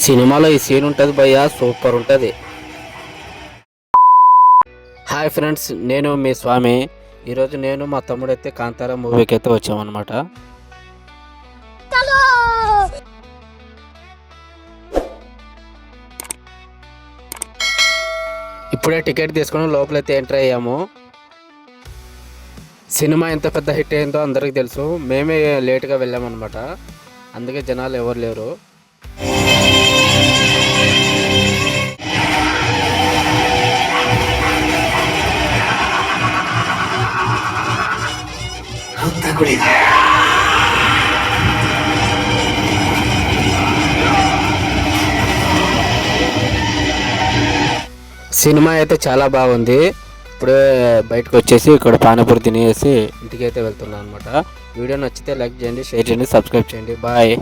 సినిమాలో ఈ సీన్ ఉంటుంది భయ్యా, సూపర్ ఉంటుంది. హాయ్ ఫ్రెండ్స్, నేను మీ స్వామి. ఈరోజు నేను మా తమ్ముడైతే కాంతారా మూవీకి అయితే వచ్చామన్నమాట. ఇప్పుడే టికెట్ తీసుకుని లోపలైతే ఎంటర్ అయ్యాము. సినిమా ఎంత పెద్ద హిట్ అయిందో అందరికీ తెలుసు. మేమే లేట్గా వెళ్ళామన్నమాట, అందుకే జనాలు ఎవరు లేరు. సినిమా అయితే చాలా బాగుంది. ఇప్పుడే బయటకు వచ్చేసి ఇక్కడ పానీపూరి తినేసి ఇంటికి అయితే వెళ్తున్నాను అనమాట. వీడియో నచ్చితే లైక్ చేయండి, షేర్ చేయండి, సబ్స్క్రైబ్ చేయండి. బాయ్.